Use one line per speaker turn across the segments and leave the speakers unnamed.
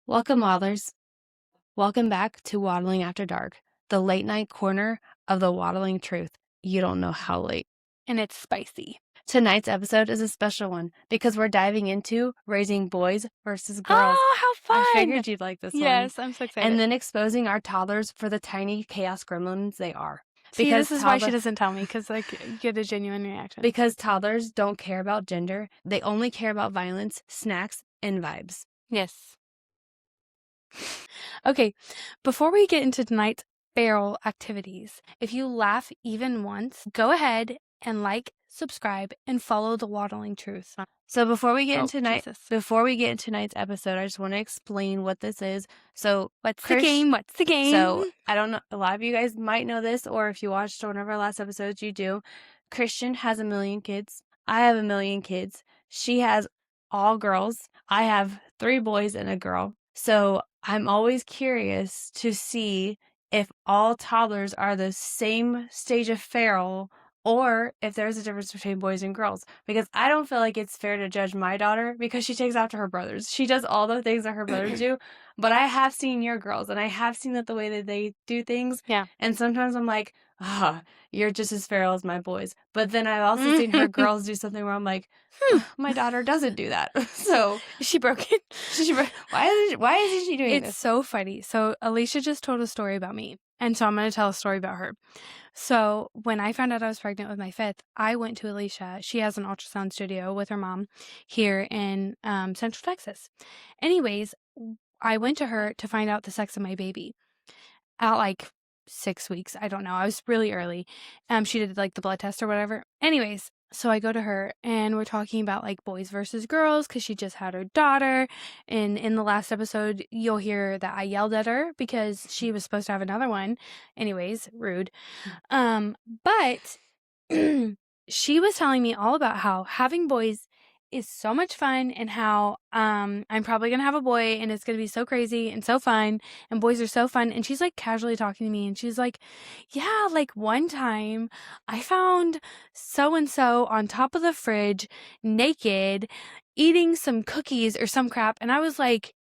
Welcome, Waddlers. Welcome back to Waddling After Dark, the late night corner of the Waddling Truth. You don't know how late.
And it's spicy.
Tonight's episode is a special one because we're diving into raising boys versus girls.
Oh, how fun!
I figured you'd like this one.
Yes, I'm so excited.
And then exposing our toddlers for the tiny chaos gremlins they are.
See, this is why she doesn't tell me, because you get a genuine reaction.
Because toddlers don't care about gender. They only care about violence, snacks, and vibes.
Yes. Okay, before we get into tonight's feral activities, if you laugh even once, go ahead and like, subscribe, and follow the Waddling Truth.
So before we get into tonight's episode, I just want to explain what this is. So
what's the game?
So I don't know. A lot of you guys might know this, or if you watched one of our last episodes, you do. Kristian has 1 million kids. I have 1 million kids. She has all girls. I have 3 boys and a girl. So I'm always curious to see if all toddlers are the same stage of feral, or if there's a difference between boys and girls. Because I don't feel like it's fair to judge my daughter because she takes after her brothers. She does all the things that her brothers do. But I have seen your girls, and I have seen that the way that they do things.
Yeah.
And sometimes I'm like, you're just as feral as my boys. But then I've also seen her girls do something where I'm like, my daughter doesn't do that. So
is she broken?
Why isn't she doing this?
It's so funny. So Alicia just told a story about me, and so I'm going to tell a story about her. So when I found out I was pregnant with my 5th, I went to Alicia. She has an ultrasound studio with her mom here in Central Texas. Anyways, I went to her to find out the sex of my baby at like 6 weeks. I don't know. I was really early. She did like the blood test or whatever. Anyways, so I go to her and we're talking about like boys versus girls because she just had her daughter. And in the last episode, you'll hear that I yelled at her because she was supposed to have another one. Anyways, rude. But she was telling me all about how having boys is so much fun, and how I'm probably gonna have a boy and it's gonna be so crazy and so fun, and boys are so fun. And she's like casually talking to me, and she's like, yeah, like one time I found so and so on top of the fridge naked eating some cookies or some crap, and I was like,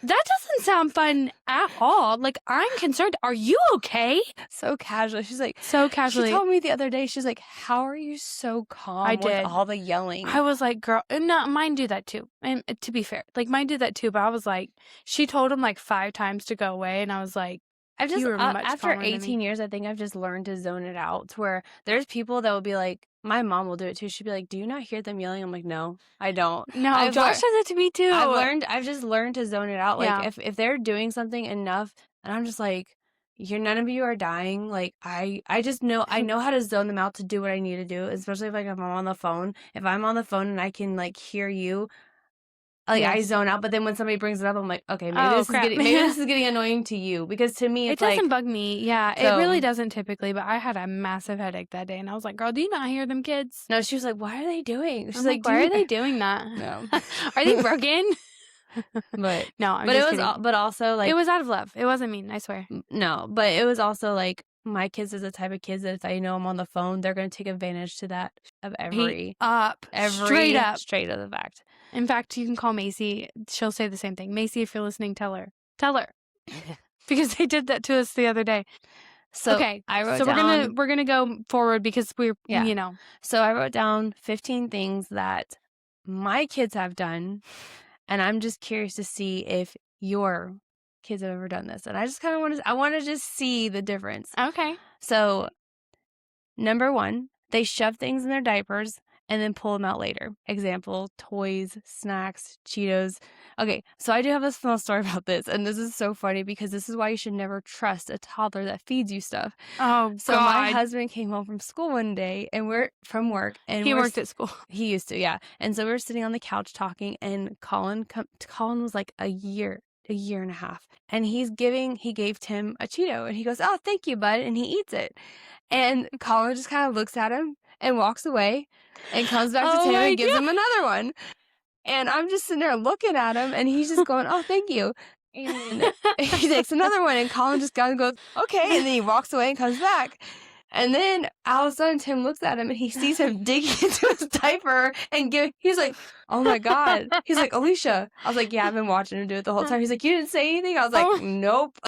that doesn't sound fun at all. Like, I'm concerned. Are you okay?
So casually. She's like,
so casually.
She told me the other day, she's like, how are you so calm with all the yelling?
I was like, girl, no, mine do that too. And to be fair, like mine do that too. But I was like, she told him like 5 times to go away. And I was like,
I've just, after 18 years, I think I've just learned to zone it out, to where there's people that will be like, my mom will do it too. She'd be like, do you not hear them yelling? I'm like, no, I don't.
No, Josh says it to me too.
I've just learned to zone it out. Like, if they're doing something enough, and I'm just like, none of you are dying. Like, I just know, I know how to zone them out to do what I need to do, especially if I'm on the phone. If I'm on the phone and I can like hear you, like, I zone out. But then when somebody brings it up, I'm like, okay, maybe this is getting annoying to you, because to me
it doesn't bug me. Yeah, it really doesn't typically. But I had a massive headache that day, and I was like, girl, do you not hear them kids?
No, she was like, what are they doing? She's
like, why are they doing that?
No.
Are they broken?
But
no,
but also like,
it was out of love. It wasn't mean, I swear.
No, but it was also like, my kids is the type of kids that if they know I'm on the phone, they're going to take advantage to that of straight up the fact.
In fact, you can call Macy. She'll say the same thing. Macy, if you're listening, tell her. Because they did that to us the other day.
So
okay,
I wrote down,
we're gonna go forward because
So I wrote down 15 things that my kids have done, and I'm just curious to see if your kids have ever done this. And I just kind of want to just see the difference.
Okay.
So number 1, they shove things in their diapers and then pull them out later. Example, toys, snacks, Cheetos. Okay, so I do have a small story about this, and this is so funny because this is why you should never trust a toddler that feeds you stuff.
Oh,
so God. My husband came home from school one day, and we're from work, and
he worked at school.
He used to, yeah. And so we were sitting on the couch talking, and Colin was like a year and a half, and he gave Tim a Cheeto, and he goes, oh, thank you, bud, and he eats it. And Colin just kind of looks at him and walks away and comes back to Tim and gives him another one. And I'm just sitting there looking at him, and he's just going, oh, thank you. And he takes another one, and Colin just goes, okay. And then he walks away and comes back. And then all of a sudden Tim looks at him and he sees him digging into his diaper and he's like, oh my God. He's like, Alicia. I was like, yeah, I've been watching him do it the whole time. He's like, you didn't say anything? I was like, nope.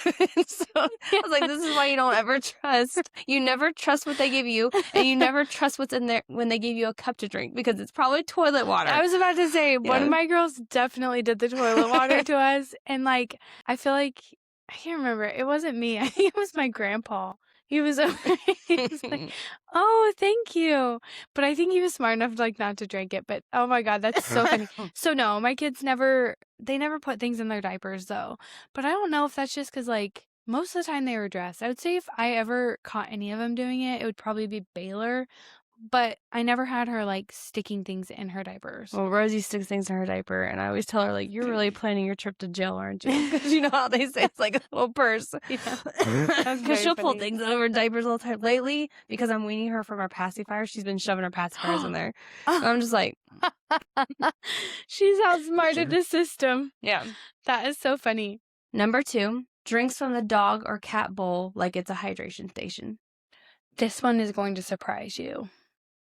So I was like, this is why you don't ever trust. You never trust what they give you, and you never trust what's in there when they give you a cup to drink, because it's probably toilet water.
I was about to say, one of my girls definitely did the toilet water to us. And like, I feel like, I can't remember. It wasn't me. I think it was my grandpa. He was like, oh, thank you. But I think he was smart enough like not to drink it. But oh my God, that's so funny. So no, my kids never put things in their diapers though. But I don't know if that's just because like most of the time they were dressed. I would say if I ever caught any of them doing it, it would probably be Baylor. But I never had her like sticking things in her diapers.
Well, Rosie sticks things in her diaper, and I always tell her, like, you're really planning your trip to jail, aren't you? Because you know how they say it's like a little purse. Because she'll pull things out of her diapers all the time. Lately, because I'm weaning her from our pacifier, she's been shoving her pacifiers in there. And I'm just like...
She's outsmarted the system.
Yeah.
That is so funny.
Number 2, drinks from the dog or cat bowl like it's a hydration station.
This one is going to surprise you.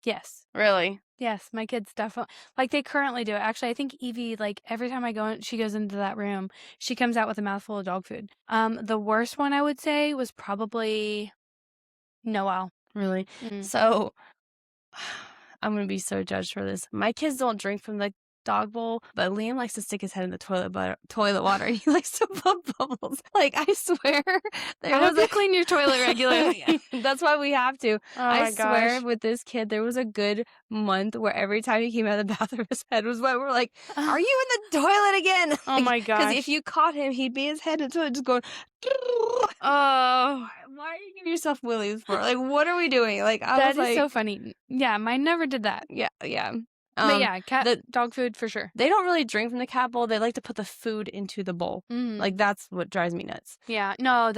Yes.
Really?
Yes, my kids definitely, like, they currently do it. Actually, I think Evie, like, every time I go in, she goes into that room, she comes out with a mouthful of dog food. The worst one I would say was probably Noel.
Really? Mm-hmm. So, I'm going to be so judged for this. My kids don't drink from the dog bowl, but Liam likes to stick his head in the toilet water, and he likes to pop bubbles. Like, I swear,
I have to clean your toilet regularly.
That's why we have to. I swear, with this kid, there was a good month where every time he came out of the bathroom, his head was wet. We're like, are you in the toilet again?
Oh my gosh.
Because if you caught him, he'd be his head into it just going,
oh,
why are you giving yourself willies for? Like, what are we doing? Like,
that is so funny. Yeah, mine never did that.
Yeah.
But yeah, dog food for sure.
They don't really drink from the cat bowl. They like to put the food into the bowl. Mm. Like, that's what drives me nuts.
Yeah, no,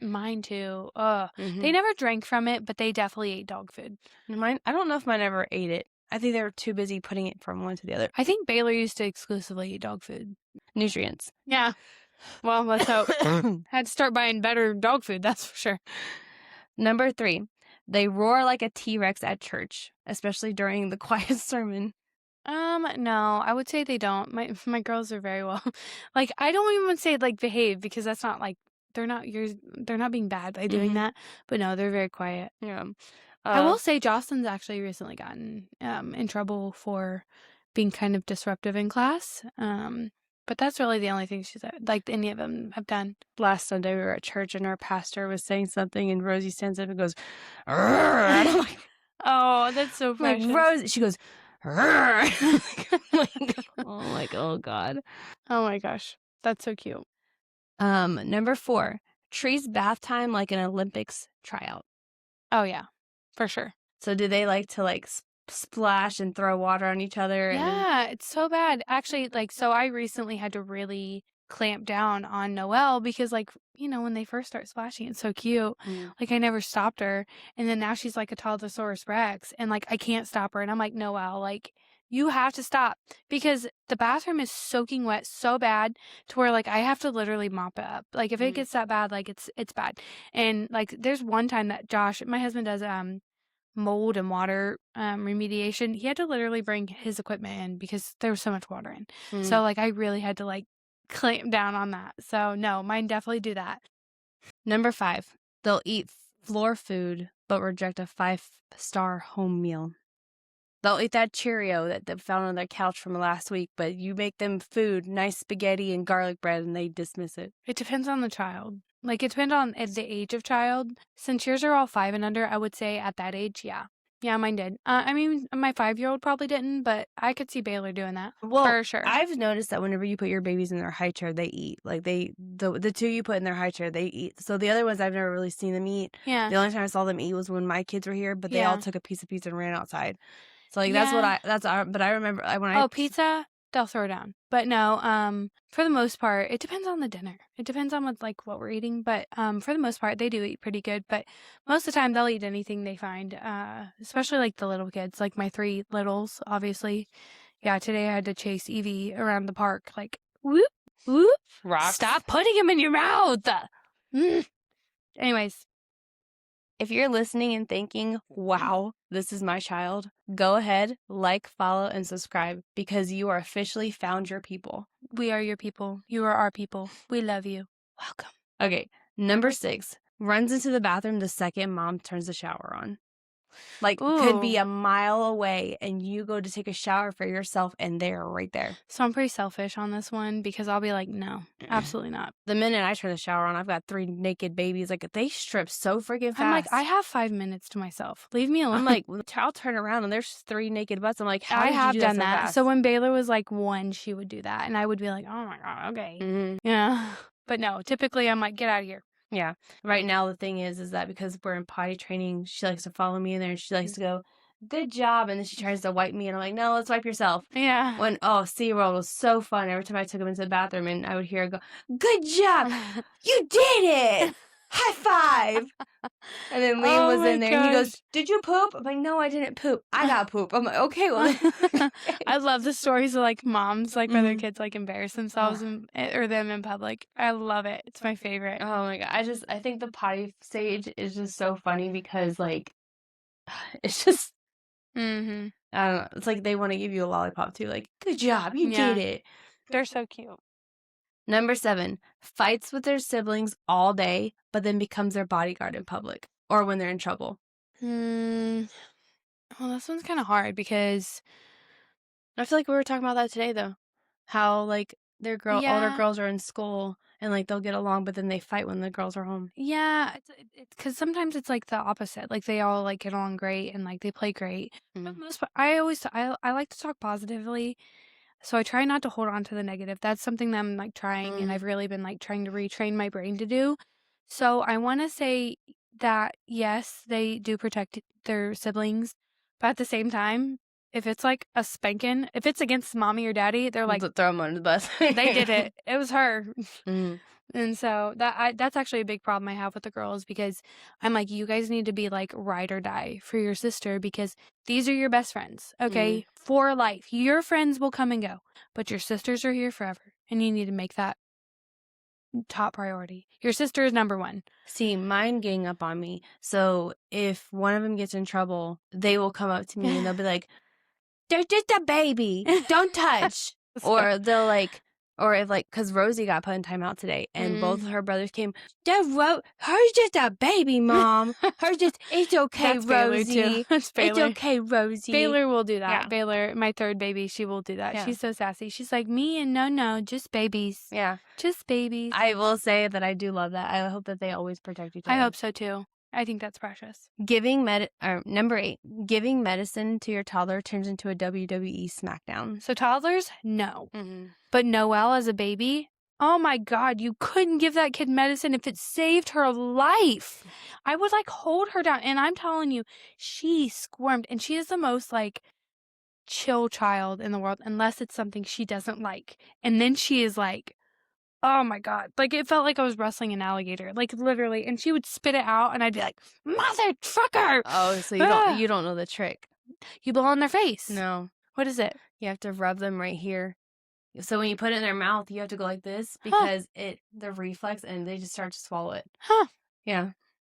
mine too. Mm-hmm. They never drank from it, but they definitely ate dog food.
Mine, I don't know if mine ever ate it. I think they were too busy putting it from one to the other.
I think Baylor used to exclusively eat dog food.
Nutrients.
Yeah. Well, let's hope. Had to start buying better dog food, that's for sure.
Number 3, they roar like a T-Rex at church, especially during the quiet sermon.
No, I would say they don't. My girls are very well. Like, I don't even say like behave, because that's not like they're not being bad by doing that. But no, they're very quiet.
Yeah.
I will say Jocelyn's actually recently gotten in trouble for being kind of disruptive in class. But that's really the only thing she's like any of them have done.
Last Sunday we were at church and our pastor was saying something, and Rosie stands up and goes, and I'm like,
oh, that's so precious.
Like, Rosie, she goes, I'm like, oh God.
Oh my gosh. That's so cute.
Number 4, treats bath time like an Olympics tryout.
Oh yeah, for sure.
So do they like to like splash and throw water on each other?
Yeah, it's so bad. Actually, like, so I recently had to really clamp down on Noelle because, like, you know, when they first start splashing, it's so cute. Like, I never stopped her. And then now she's like a Toddlosaurus Rex, and like I can't stop her. And I'm like, Noelle, like, you have to stop, because the bathroom is soaking wet so bad to where like I have to literally mop it up. Like, if it gets that bad, like it's bad. And like there's one time that Josh, my husband, does mold and water remediation. He had to literally bring his equipment in because there was so much water in. So like I really had to like clamp down on that. So no, mine definitely do that.
Number 5, they'll eat floor food but reject a 5-star home meal. They'll eat that Cheerio that they found on their couch from last week, but you make them food, nice spaghetti and garlic bread, and they dismiss it.
It depends on the child. Like, it depends on the age of child. Since yours are all 5 and under, I would say at that age, yeah. Yeah, mine did. I mean, my 5-year-old probably didn't, but I could see Baylor doing that. Well, for sure.
I've noticed that whenever you put your babies in their high chair, they eat. Like, the 2 you put in their high chair, they eat. So the other ones, I've never really seen them eat. Yeah. The only time I saw them eat was when my kids were here, but they all took a piece of pizza and ran outside. So, like, but I remember
pizza, they'll throw down. But no, for the most part, it depends on the dinner. It depends on what we're eating. But for the most part, they do eat pretty good. But most of the time, they'll eat anything they find, especially like the little kids, like my 3 littles, obviously. Yeah, today I had to chase Evie around the park, like, whoop, whoop.
Rocks.
Stop putting them in your mouth. Anyways.
If you're listening and thinking, wow, this is my child, go ahead, like, follow, and subscribe because you are officially found your people.
We are your people. You are our people. We love you. Welcome.
Okay, number 6, runs into the bathroom the second mom turns the shower on. Like, could be
Ooh.
a mile away, and you go to take a shower for yourself, and they're right there.
So I'm pretty selfish on this one because I'll be like, no, absolutely not.
The minute I turn the shower on, I've got 3 naked babies. Like, they strip so freaking fast.
I'm like, I have 5 minutes to myself. Leave me alone.
I'm like, I'll turn around, and there's 3 naked butts. I'm like, how did you
have
do
done
that so
that.
fast?
So when Baylor was like 1, she would do that. And I would be like, oh my God, okay.
Mm-hmm.
Yeah. But no, typically I'm like, get out of here.
Yeah. Right now, the thing is that because we're in potty training, she likes to follow me in there, and she likes to go, good job. And then she tries to wipe me, and I'm like, no, let's wipe yourself.
Yeah.
SeaWorld was so fun. Every time I took him into the bathroom, and I would hear her go, good job. You did it. High five. And then Liam was in there, and he goes, did you poop? I'm like, no, I didn't poop. I got poop. I'm like, okay, well.
I love the stories of like moms, like where their kids like embarrass themselves or them in public. I love it. It's my favorite.
Oh my God. I think the potty stage is just so funny because like, it's just,
Mm-hmm.
I don't know. It's like they want to give you a lollipop too. Like, good job. You did it.
They're so cute.
Number 7, fights with their siblings all day, but then becomes their bodyguard in public or when they're in trouble.
Well, this one's kind of hard because
I feel like we were talking about that today, though. How, like, older girls are in school and, like, they'll get along, but then they fight when the girls are home.
Yeah, it's because sometimes it's like the opposite. Like they all like get along great and like they play great. But I like to talk positively. So I try not to hold on to the negative. That's something that I'm like trying, and I've really been like trying to retrain my brain to do. So I want to say that yes, they do protect their siblings, but at the same time, if it's like a spanking, if it's against mommy or daddy, they're like,
throw them under the bus.
they did it. It was her.
Mm-hmm.
And so that's actually a big problem I have with the girls because I'm like, you guys need to be like ride or die for your sister because these are your best friends, okay? For life. Your friends will come and go, but your sisters are here forever, and you need to make that top priority. Your sister is number 1.
See, mine gang up on me. So if one of them gets in trouble, they will come up to me and they'll be like, they're just a baby. Don't touch. Or they'll like, or if like, because Rosie got put in timeout today and both of her brothers came, her's just a baby, Mom. Her's just, it's okay,
That's Baylor,
Rosie.
too. That's
It's
Baylor.
okay, Rosie.
Baylor will do that.
Yeah.
Baylor, my 3rd baby, she will do that.
Yeah.
She's so sassy. She's like, me and no, just babies.
Yeah.
Just babies.
I will say that I do love that. I hope that they always protect each other.
I hope so too. I think that's precious.
Number 8, giving medicine to your toddler turns into a WWE SmackDown.
So toddlers, no. But Noelle as a baby, oh my God, you couldn't give that kid medicine if it saved her life. I would like hold her down. And I'm telling you, she squirmed. And she is the most like chill child in the world, unless it's something she doesn't like. And then she is like, oh my God. Like it felt like I was wrestling an alligator. Like literally. And she would spit it out and I'd be like, mother trucker.
Oh, so you don't know the trick.
You blow on their face.
No.
What is it?
You have to rub them right here. So when you put it in their mouth, you have to go like this because the reflex and they just start to swallow it.
Huh.
Yeah.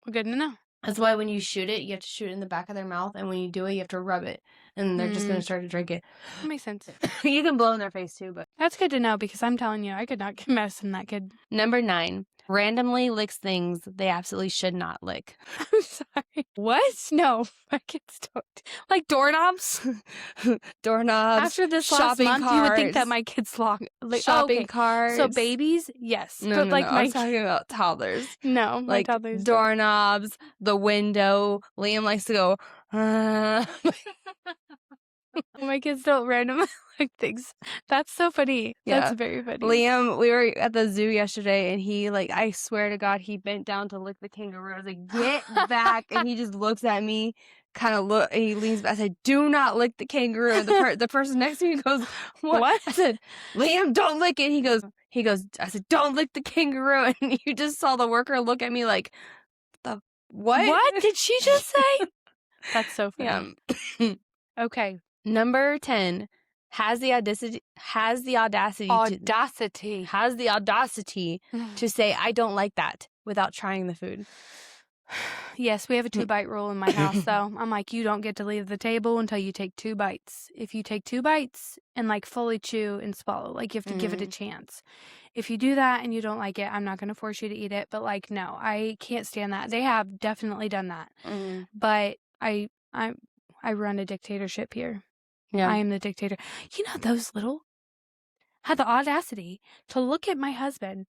Well, good to know.
That's why when you shoot it, you have to shoot it in the back of their mouth. And when you do it, you have to rub it. And they're just going to start to drink it.
That makes sense.
You can blow in their face too, but.
That's good to know because I'm telling you, I could not give medicine that kid.
Number 9, randomly licks things they absolutely should not lick.
I'm sorry. What? No, my kids don't. Like doorknobs?
Doorknobs.
After this last month, you would think that my kids
shopping carts.
So babies, yes.
No,
but like
I'm talking about toddlers.
No, my
like
toddlers
doorknobs, the window. Liam likes to go,
my kids don't randomly like things. That's so funny.
Yeah.
That's very funny.
Liam, we were at the zoo yesterday and he I swear to God, he bent down to lick the kangaroo. I was like, get back. And he just looks at me, and he leans back. I said, do not lick the kangaroo. And the person next to me goes, what? I said, Liam, don't lick it. He goes, I said, don't lick the kangaroo. And you just saw the worker look at me like, the what?
What did she just say? That's so funny.
Yeah.
Okay.
Number 10 has the audacity to say I don't like that without trying the food.
Yes, we have a 2-bite rule in my house, though. I'm like, you don't get to leave the table until you take 2 bites. If you take 2 bites and, like, fully chew and swallow, like, you have to give it a chance. If you do that and you don't like it, I'm not going to force you to eat it. But, like, no, I can't stand that. They have definitely done that. But I run a dictatorship here.
Yeah.
I am the dictator. You know, those little had the audacity to look at my husband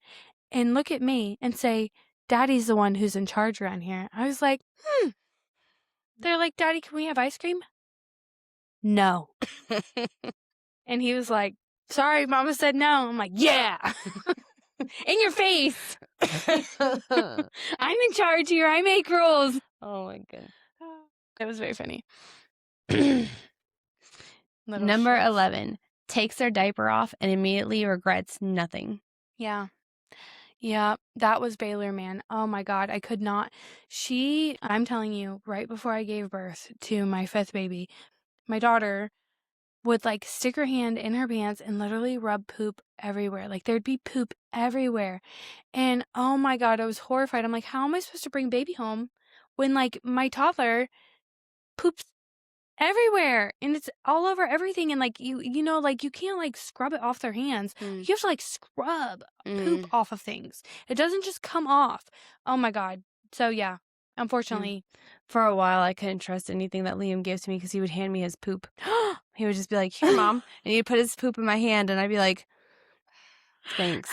and look at me and say, Daddy's the one who's in charge around here. I was like, They're like, Daddy, can we have ice cream? No. And he was like, sorry, Mama said no. I'm like, yeah. In your face. I'm in charge here. I make rules.
Oh my goodness.
It was very funny.
Number 11, takes their diaper off and immediately regrets nothing.
Yeah. Yeah, that was Baylor, man. Oh my God, I could not. I'm telling you, right before I gave birth to my 5th baby, my daughter would like stick her hand in her pants and literally rub poop everywhere. Like there'd be poop everywhere. And oh my God, I was horrified. I'm like, how am I supposed to bring baby home when like my toddler poops everywhere and it's all over everything, and like you know, like you can't like scrub it off their hands. You have to like scrub poop off of things. It doesn't just come off. Oh my God. So yeah, unfortunately,
for a while I couldn't trust anything that Liam gives to me because he would hand me his poop. He would just be like, here, Mom, and he'd put his poop in my hand and I'd be like, thanks.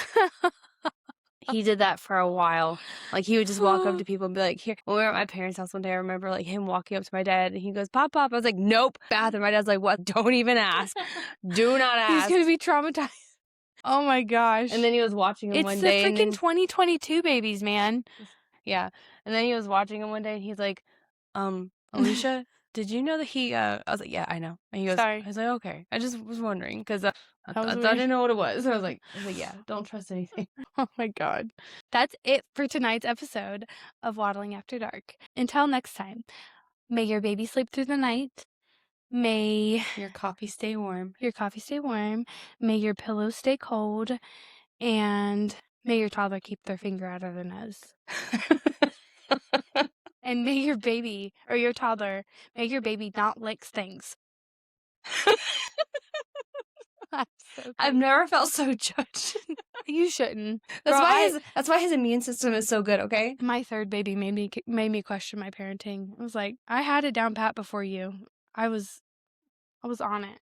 He did that for a while. Like, he would just walk up to people and be like, here. When we were at my parents' house one day, I remember, like, him walking up to my dad, and he goes, Pop, Pop. I was like, nope, bathroom. My dad's like, what? Don't even ask. Do not ask.
He's going to be traumatized. Oh, my gosh.
And then he was watching him one day.
It's the freaking 2022 babies, man.
Yeah. And then he was watching him one day, and he's like, Alicia, did you know that he, I was like, yeah, I know. And he goes,
Sorry.
I was like, okay. I just was wondering, because I didn't know what it was. So I was like, yeah, don't trust anything.
Oh my God. That's it for tonight's episode of Waddling After Dark. Until next time, may your baby sleep through the night. May
your coffee stay warm.
May your pillow stay cold. And may your toddler keep their finger out of their nose. And may your baby, or your toddler, may your baby not lick things.
I've never felt so judged.
You shouldn't.
That's why his immune system is so good, okay?
My 3rd baby made me question my parenting. I was like, I had it down pat before you. I was on it.